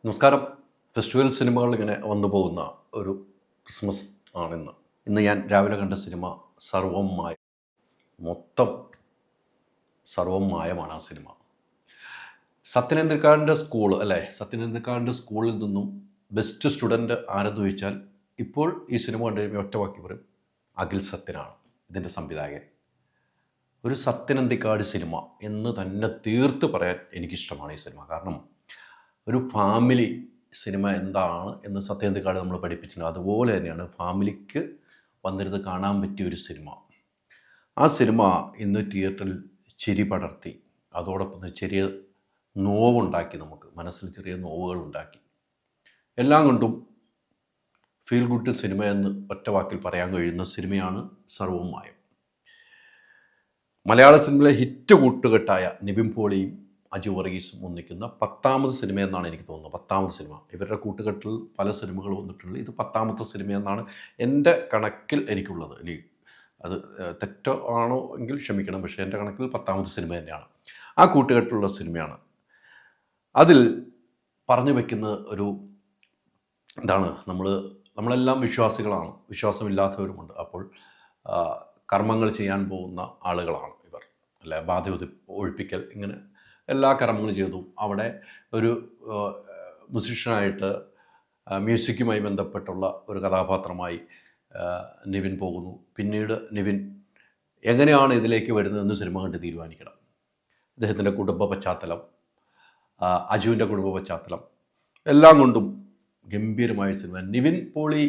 നമസ്കാരം. ഫെസ്റ്റിവൽ സിനിമകൾ ഇങ്ങനെ വന്നു പോകുന്ന ഒരു ക്രിസ്മസ് ആണിന്ന്. ഇന്ന് ഞാൻ രാവിലെ കണ്ട സിനിമ സർവം മായ. മൊത്തം സർവം മായമാണ് ആ സിനിമ. സത്യനന്ദിക്കാടിൻ്റെ സ്കൂൾ അല്ലേ, സത്യനന്ദിക്കാടിൻ്റെ സ്കൂളിൽ നിന്നും ബെസ്റ്റ് സ്റ്റുഡൻറ്റ് ആരെന്ന് ചോദിച്ചാൽ ഇപ്പോൾ ഈ സിനിമ കണ്ടു കഴിയുമ്പോൾ ഒറ്റ വാക്കി പറയും അഖിൽ സത്യനാണ് ഇതിൻ്റെ സംവിധായകൻ. ഒരു സത്യനന്ദിക്കാട് സിനിമ എന്ന് തന്നെ തീർത്ത് പറയാൻ എനിക്കിഷ്ടമാണ് ഈ സിനിമ. കാരണം ഒരു ഫാമിലി സിനിമ എന്താണ് എന്ന് സത്യനന്ദിക്കാട് നമ്മൾ പഠിപ്പിച്ചിട്ടുണ്ട്. അതുപോലെ തന്നെയാണ് ഫാമിലിക്ക് വന്നിരുന്ന് കാണാൻ പറ്റിയ ഒരു സിനിമ. ആ സിനിമ ഇന്ന് തിയേറ്ററിൽ ചിരി പടർത്തി, അതോടൊപ്പം തന്നെ ചെറിയ നോവുണ്ടാക്കി, നമുക്ക് മനസ്സിൽ ചെറിയ നോവുകൾ ഉണ്ടാക്കി. എല്ലാം കൊണ്ടും ഫീൽ ഗുഡ് സിനിമ എന്ന് ഒറ്റ വാക്കിൽ പറയാൻ കഴിയുന്ന സിനിമയാണ് സർവ്വം മായം. മലയാള സിനിമയിലെ ഹിറ്റ് കൂട്ടുകെട്ടായ നിവിൻ പോളിയും അജു വർഗീസും ഒന്നിക്കുന്ന 10ാമത് സിനിമ എന്നാണ് എനിക്ക് തോന്നുന്നത്. 10ാമത് സിനിമ. ഇവരുടെ കൂട്ടുകെട്ടിൽ പല സിനിമകൾ വന്നിട്ടുണ്ട്. ഇത് 10ാമത്തെ സിനിമ എന്നാണ് എൻ്റെ കണക്കിൽ എനിക്കുള്ളത്. ഇനി അത് തെറ്റോ ആണോ എങ്കിൽ ക്ഷമിക്കണം, പക്ഷേ എൻ്റെ കണക്കിൽ 10ാമത്തെ സിനിമ തന്നെയാണ്. ആ കൂട്ടുകെട്ടിലുള്ള സിനിമയാണ്. അതിൽ പറഞ്ഞു വയ്ക്കുന്ന ഒരു എന്താണ്, നമ്മളെല്ലാം വിശ്വാസികളാണ്, വിശ്വാസമില്ലാത്തവരുമുണ്ട്. അപ്പോൾ കർമ്മങ്ങൾ ചെയ്യാൻ പോകുന്ന ആളുകളാണ് ഇവർ, അല്ലെ, ബാധ ഒഴിപ്പിക്കൽ, ഇങ്ങനെ എല്ലാ കർമ്മങ്ങളും ചെയ്തു. അവിടെ ഒരു മ്യൂസിഷ്യനായിട്ട് മ്യൂസിക്കുമായി ബന്ധപ്പെട്ടുള്ള ഒരു കഥാപാത്രമായി നിവിൻ പോകുന്നു. പിന്നീട് നിവിൻ എങ്ങനെയാണ് ഇതിലേക്ക് വരുന്നതെന്ന് സിനിമ കണ്ട് തീരുമാനിക്കണം. അദ്ദേഹത്തിൻ്റെ കുടുംബ പശ്ചാത്തലം, അജുവിൻ്റെ കുടുംബ പശ്ചാത്തലം, എല്ലാം കൊണ്ടും ഗംഭീരമായ സിനിമ. നിവിൻ പോളി,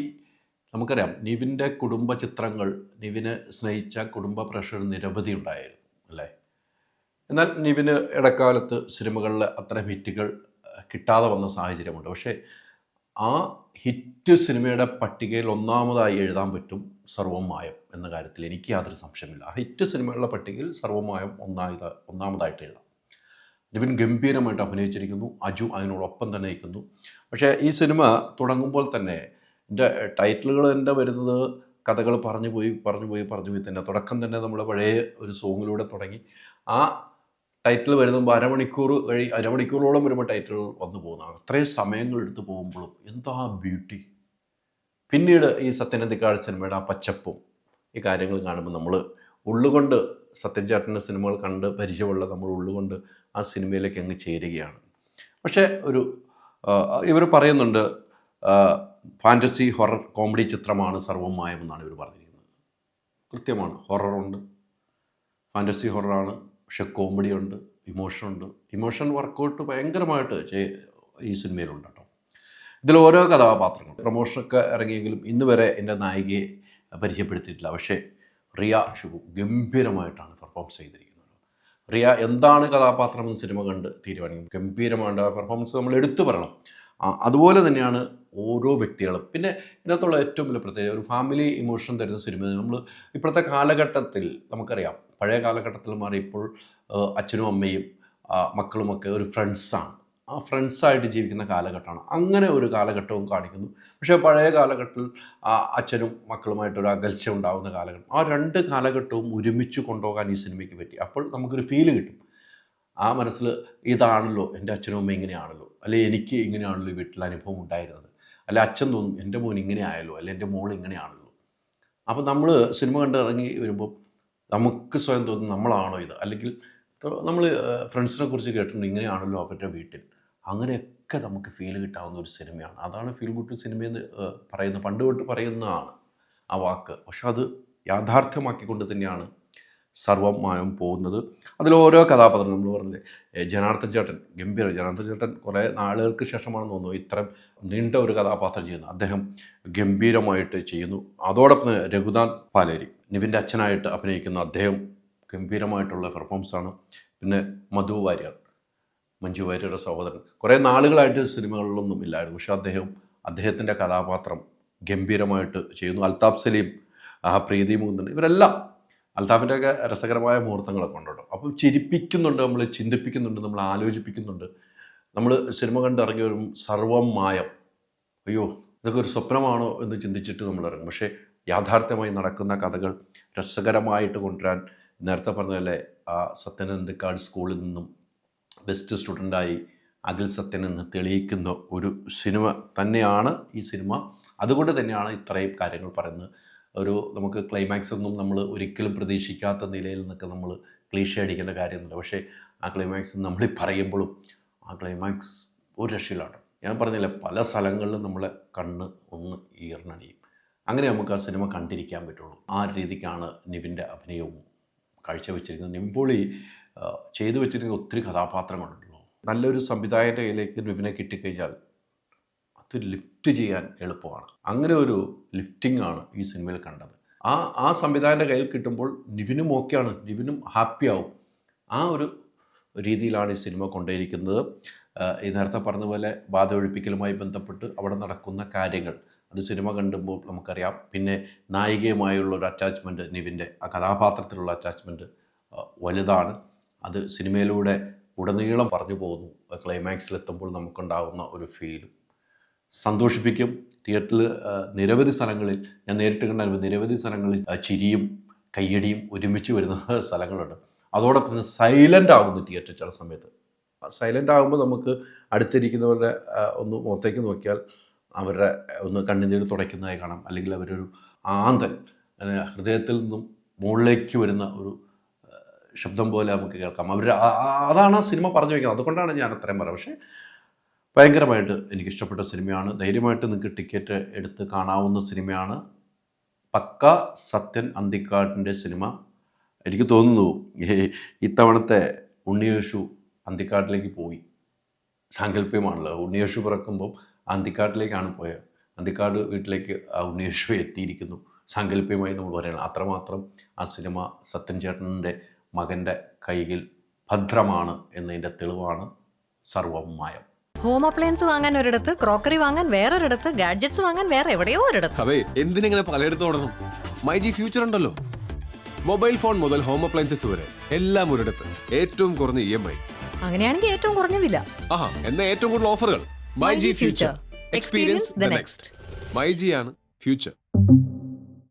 നമുക്കറിയാം നിവിൻ്റെ കുടുംബ ചിത്രങ്ങൾ, നിവിനെ സ്നേഹിച്ച കുടുംബ പ്രേക്ഷകർ നിരവധി ഉണ്ടായിരുന്നു, അല്ലേ. എന്നാൽ നിവിന് ഇടക്കാലത്ത് സിനിമകളിൽ അത്തരം ഹിറ്റുകൾ കിട്ടാതെ വന്ന സാഹചര്യമുണ്ട്. പക്ഷേ ആ ഹിറ്റ് സിനിമയുടെ പട്ടികയിൽ ഒന്നാമതായി എഴുതാൻ പറ്റും സർവ്വം മായം എന്ന കാര്യത്തിൽ എനിക്ക് യാതൊരു സംശയമില്ല. ആ ഹിറ്റ് സിനിമകളുടെ പട്ടികയിൽ സർവ്വം മായം ഒന്നാമതായിട്ട് എഴുതാം. നിവിൻ ഗംഭീരമായിട്ട് അഭിനയിച്ചിരിക്കുന്നു. അജു അതിനോടൊപ്പം തന്നെ നിൽക്കുന്നു. പക്ഷേ ഈ സിനിമ തുടങ്ങുമ്പോൾ തന്നെ എൻ്റെ ടൈറ്റിലുകൾ എൻ്റെ വരുന്നത് കഥകൾ പറഞ്ഞു പോയി തന്നെ. തുടക്കം തന്നെ നമ്മൾ പഴയ ഒരു സോങ്ങിലൂടെ തുടങ്ങി. ആ ടൈറ്റിൽ വരുമ്പോൾ അരമണിക്കൂറോളം വരുമ്പോൾ ടൈറ്റിൽ വന്നു പോകുന്നതാണ്. അത്രയും സമയങ്ങൾ എടുത്ത് പോകുമ്പോഴും എന്താ ബ്യൂട്ടി. പിന്നീട് ഈ സത്യനന്ദിക്കാട് സിനിമയുടെ ആ പച്ചപ്പും ഈ കാര്യങ്ങൾ കാണുമ്പോൾ നമ്മൾ ഉള്ളുകൊണ്ട്, സത്യൻ ചേട്ടൻ്റെ സിനിമകൾ കണ്ട് പരിചയമുള്ള നമ്മൾ ഉള്ളുകൊണ്ട് ആ സിനിമയിലേക്ക് അങ്ങ് ചേരുകയാണ്. പക്ഷേ ഇവർ പറയുന്നുണ്ട് ഫാൻറ്റസി ഹൊറർ കോമഡി ചിത്രമാണ് സർവ്വം മായം എന്നാണ് ഇവർ പറഞ്ഞിരിക്കുന്നത്. കൃത്യമാണ്. ഹൊററുണ്ട്, ഫാൻറ്റസി ഹൊററാണ്, പക്ഷെ കോമഡി ഉണ്ട്, ഇമോഷനുണ്ട്. ഇമോഷൻ വർക്കൗട്ട് ഭയങ്കരമായിട്ട് ഈ സിനിമയിലുണ്ട് കേട്ടോ. ഇതിൽ ഓരോ കഥാപാത്രങ്ങൾ പ്രൊമോഷനൊക്കെ ഇറങ്ങിയെങ്കിലും ഇന്ന് വരെ എൻ്റെ നായികയെ പരിചയപ്പെടുത്തിയിട്ടില്ല. പക്ഷേ റിയ ഷിബു ഗംഭീരമായിട്ടാണ് പെർഫോമൻസ് ചെയ്തിരിക്കുന്നത്. റിയ എന്താണ് കഥാപാത്രം എന്ന് സിനിമ കണ്ട് തീരുമാനിക്കും. ഗംഭീരമായിട്ട് പെർഫോമൻസ് നമ്മൾ എടുത്തു പറയണം. അതുപോലെ തന്നെയാണ് ഓരോ വ്യക്തികളും. പിന്നെ ഇതിനകത്തുള്ള ഏറ്റവും വലിയ പ്രത്യേകത, ഒരു ഫാമിലി ഇമോഷൻ തരുന്ന സിനിമ. നമ്മൾ ഇപ്പോഴത്തെ കാലഘട്ടത്തിൽ നമുക്കറിയാം, പഴയ കാലഘട്ടത്തിൽ മാറി ഇപ്പോൾ അച്ഛനും അമ്മയും മക്കളുമൊക്കെ ഒരു ഫ്രണ്ട്സാണ്. ആ ഫ്രണ്ട്സായിട്ട് ജീവിക്കുന്ന കാലഘട്ടമാണ്. അങ്ങനെ ഒരു കാലഘട്ടവും കാണിക്കുന്നു. പക്ഷേ പഴയ കാലഘട്ടത്തിൽ അച്ഛനും മക്കളുമായിട്ടൊരു അകൽച്ച ഉണ്ടാകുന്ന കാലഘട്ടം. ആ രണ്ട് കാലഘട്ടവും ഒരുമിച്ച് കൊണ്ടുപോകാൻ ഈ സിനിമയ്ക്ക് പറ്റി. അപ്പോൾ നമുക്കൊരു ഫീല് കിട്ടും. ആ മനസ്സിൽ ഇതാണല്ലോ എൻ്റെ അച്ഛനും അമ്മ ഇങ്ങനെയാണല്ലോ, അല്ലെ എനിക്ക് ഇങ്ങനെയാണല്ലോ ഈ വീട്ടിൽ അനുഭവം ഉണ്ടായിരുന്നത്, അല്ലെ അച്ഛൻ തോന്നും എൻ്റെ മോൻ ഇങ്ങനെ ആയല്ലോ, അല്ലെ എൻ്റെ മോൾ ഇങ്ങനെയാണല്ലോ. അപ്പോൾ നമ്മൾ സിനിമ കണ്ട് ഇറങ്ങി വരുമ്പോൾ നമുക്ക് സ്വയം തോന്നും നമ്മളാണോ ഇത്, അല്ലെങ്കിൽ നമ്മൾ ഫ്രണ്ട്സിനെ കുറിച്ച് കേട്ടിട്ടുണ്ട് ഇങ്ങനെയാണല്ലോ അവരുടെ വീട്ടിൽ. അങ്ങനെയൊക്കെ നമുക്ക് ഫീൽ കിട്ടാവുന്ന ഒരു സിനിമയാണ്. അതാണ് ഫീൽ ഗുഡ് സിനിമയെന്ന് പറയുന്നത്. പണ്ട് തൊട്ട് പറയുന്നതാണ് ആ വാക്ക്. പക്ഷെ അത് യാഥാർത്ഥ്യമാക്കിക്കൊണ്ട് തന്നെയാണ് സർവ്വം മായം പോകുന്നത്. അതിലോരോ കഥാപാത്രം നമ്മൾ പറഞ്ഞില്ലേ, ജനാർദ്ദൻ ചേട്ടൻ ഗംഭീരം. ജനാർദ്ദൻ ചേട്ടൻ കുറേ നാളുകൾക്ക് ശേഷമാണെന്ന് തോന്നുന്നു ഇത്രയും നീണ്ട ഒരു കഥാപാത്രം ചെയ്യുന്നത്. അദ്ദേഹം ഗംഭീരമായിട്ട് ചെയ്യുന്നു. അതോടൊപ്പം തന്നെ രഘുനാഥ് പാലേരി നിവിൻ്റെ അച്ഛനായിട്ട് അഭിനയിക്കുന്ന അദ്ദേഹം ഗംഭീരമായിട്ടുള്ള പെർഫോമൻസാണ്. പിന്നെ മഞ്ജു വാര്യരുടെ സഹോദരൻ കുറേ നാളുകളായിട്ട് സിനിമകളിലൊന്നും ഇല്ലായിരുന്നു. പക്ഷേ അദ്ദേഹത്തിൻ്റെ കഥാപാത്രം ഗംഭീരമായിട്ട് ചെയ്യുന്നു. അൽതാഫ് സലീം, പ്രീതി മുകുന്ദൻ, ഇവരെല്ലാം. അൽതാഫിൻ്റെയൊക്കെ രസകരമായ മുഹൂർത്തങ്ങളൊക്കെ ഉണ്ട് കേട്ടോ. അപ്പം ചിരിപ്പിക്കുന്നുണ്ട്, നമ്മൾ ചിന്തിപ്പിക്കുന്നുണ്ട്, നമ്മൾ ആലോചിപ്പിക്കുന്നുണ്ട്. നമ്മൾ സിനിമ കണ്ട് ഇറങ്ങി വരും സർവ്വം മായം, അയ്യോ ഇതൊക്കെ ഒരു സ്വപ്നമാണോ എന്ന് ചിന്തിച്ചിട്ട് നമ്മൾ ഇറങ്ങും. പക്ഷേ യാഥാർത്ഥ്യമായി നടക്കുന്ന കഥകൾ രസകരമായിട്ട് കൊണ്ടുവരാൻ നേരത്തെ പറഞ്ഞതല്ലേ, ആ സത്യനന്ദിക്കാട് സ്കൂളിൽ നിന്നും ബെസ്റ്റ് സ്റ്റുഡൻ്റായി അഖിൽ സത്യൻ എന്ന് തെളിയിക്കുന്ന ഒരു സിനിമ തന്നെയാണ് ഈ സിനിമ. അതുകൊണ്ട് തന്നെയാണ് ഇത്രയും കാര്യങ്ങൾ പറയുന്നത്. നമുക്ക് ക്ലൈമാക്സ് ഒന്നും നമ്മൾ ഒരിക്കലും പ്രതീക്ഷിക്കാത്ത നിലയിൽ നിന്നൊക്കെ നമ്മൾ ക്ലീഷ അടിക്കേണ്ട കാര്യമൊന്നുമില്ല. പക്ഷേ ആ ക്ലൈമാക്സ് നമ്മൾ പറയുമ്പോഴും ആ ക്ലൈമാക്സ് ഒരു രക്ഷയിലാണ്. ഞാൻ പറഞ്ഞില്ല, പല സ്ഥലങ്ങളിലും നമ്മളെ കണ്ണ് ഒന്ന് ഈർന്നടിയും. അങ്ങനെ നമുക്ക് ആ സിനിമ കണ്ടിരിക്കാൻ പറ്റുള്ളൂ. ആ രീതിക്കാണ് നിവിൻ്റെ അഭിനയവും കാഴ്ചവെച്ചിരിക്കുന്നത്. നിവിൻ പോളി ചെയ്തു വെച്ചിരിക്കുന്ന ഒത്തിരി കഥാപാത്രങ്ങളുണ്ടല്ലോ. നല്ലൊരു സംവിധായകൻ്റെ കയ്യിലേക്ക് നിവിനെ കിട്ടിക്കഴിഞ്ഞാൽ അത് ലിഫ്റ്റ് ചെയ്യാൻ എളുപ്പമാണ്. അങ്ങനെ ഒരു ലിഫ്റ്റിംഗ് ആണ് ഈ സിനിമയിൽ കണ്ടത്. ആ സംവിധായകൻ്റെ കയ്യിൽ കിട്ടുമ്പോൾ നിവിനും ഓക്കെയാണ്, നിവിനും ഹാപ്പിയാവും. ആ ഒരു രീതിയിലാണ് ഈ സിനിമ കൊണ്ടുപോയിരിക്കുന്നത്. ഈ നേരത്തെ പറഞ്ഞ പോലെ വാദമൊഴിപ്പിക്കലുമായി ബന്ധപ്പെട്ട് അവിടെ നടക്കുന്ന കാര്യങ്ങൾ അത് സിനിമ കണ്ടുമ്പോൾ നമുക്കറിയാം. പിന്നെ നായികയുമായുള്ള ഒരു അറ്റാച്ച്മെൻറ്റ്, നിവിൻ്റെ ആ കഥാപാത്രത്തിലുള്ള അറ്റാച്ച്മെൻറ്റ് വലുതാണ്. അത് സിനിമയിലൂടെ ഉടനീളം പറഞ്ഞു പോകുന്നു. ക്ലൈമാക്സിലെത്തുമ്പോൾ നമുക്കുണ്ടാകുന്ന ഒരു ഫീലും സന്തോഷിപ്പിക്കും. തിയേറ്ററിൽ നിരവധി സ്ഥലങ്ങളിൽ ഞാൻ നേരിട്ട് കണ്ട നിരവധി സ്ഥലങ്ങളിൽ ചിരിയും കയ്യടിയും ഒരുമിച്ച് വരുന്ന സ്ഥലങ്ങളുണ്ട്. അതോടൊപ്പം തന്നെ സൈലൻ്റ് ആകുന്നു തിയേറ്റർ ചില സമയത്ത്. സൈലൻ്റ് ആകുമ്പോൾ നമുക്ക് അടുത്തിരിക്കുന്നവരുടെ ഒന്ന് മുഖത്തേക്ക് നോക്കിയാൽ അവരുടെ ഒന്ന് കണ്ണുനീര് തുടയ്ക്കുന്നതായി കാണാം. അല്ലെങ്കിൽ അവരൊരു ആന്തൻ ഹൃദയത്തിൽ നിന്നും മുകളിലേക്ക് വരുന്ന ഒരു ശബ്ദം പോലെ നമുക്ക് കേൾക്കാം. അതാണ് ആ സിനിമ പറഞ്ഞു വയ്ക്കുന്നത്. അതുകൊണ്ടാണ് ഞാൻ അത്രയും പറയുന്നത്. പക്ഷേ ഭയങ്കരമായിട്ട് എനിക്കിഷ്ടപ്പെട്ട സിനിമയാണ്. ധൈര്യമായിട്ട് നിങ്ങൾക്ക് ടിക്കറ്റ് എടുത്ത് കാണാവുന്ന സിനിമയാണ്. പക്ക സത്യൻ അന്തിക്കാടിൻ്റെ സിനിമ. എനിക്ക് തോന്നുന്നു ഇത്തവണത്തെ ഉണ്ണിയേശു അന്തിക്കാട്ടിലേക്ക് പോയി. സാങ്കല്പ്യമാണല്ലോ, ഉണ്ണിയേശു പിറക്കുമ്പോൾ അന്തിക്കാട്ടിലേക്കാണ് പോയത്. അന്തിക്കാട് വീട്ടിലേക്ക് ആ ഉണ്ണിയേശു എത്തിയിരിക്കുന്നു. സാങ്കല്പ്യമായി നമ്മൾ പറയണം. അത്രമാത്രം ആ സിനിമ സത്യൻ ചേട്ടൻ്റെ മകൻ്റെ കയ്യിൽ ഭദ്രമാണ് എന്നതിൻ്റെ തെളിവാണ് സർവ്വം മായം. ഹോം അപ്ലയൻസ് വാങ്ങാൻ ഒരിടത്ത്, ക്രോക്കറി വാങ്ങാൻ വേറൊരിടത്ത്, ഗാഡ്ജറ്റ്സ് വാങ്ങാൻ വേറെ എവിടെയോ ഒരിടത്ത്. അതെ, എന്തിനെങ്ങനെ പലയിടത്തും ഓടണം? മൈജി ഫ്യൂച്ചർ ഉണ്ടല്ലോ. മൊബൈൽ ഫോൺ മുതൽ ഹോം അപ്ലയൻസസ് വരെ എല്ലാം ഒരിടത്ത്. ഏറ്റവും കുറഞ്ഞ EMI. അങ്ങനെയാണെങ്കിൽ ഏറ്റവും കുറഞ്ഞ വില. ആഹാ, എന്നാ ഏറ്റവും കൂടുതൽ ഓഫറുകൾ. MyG future. Experience the next. MyG ആണ് ഫ്യൂച്ചർ.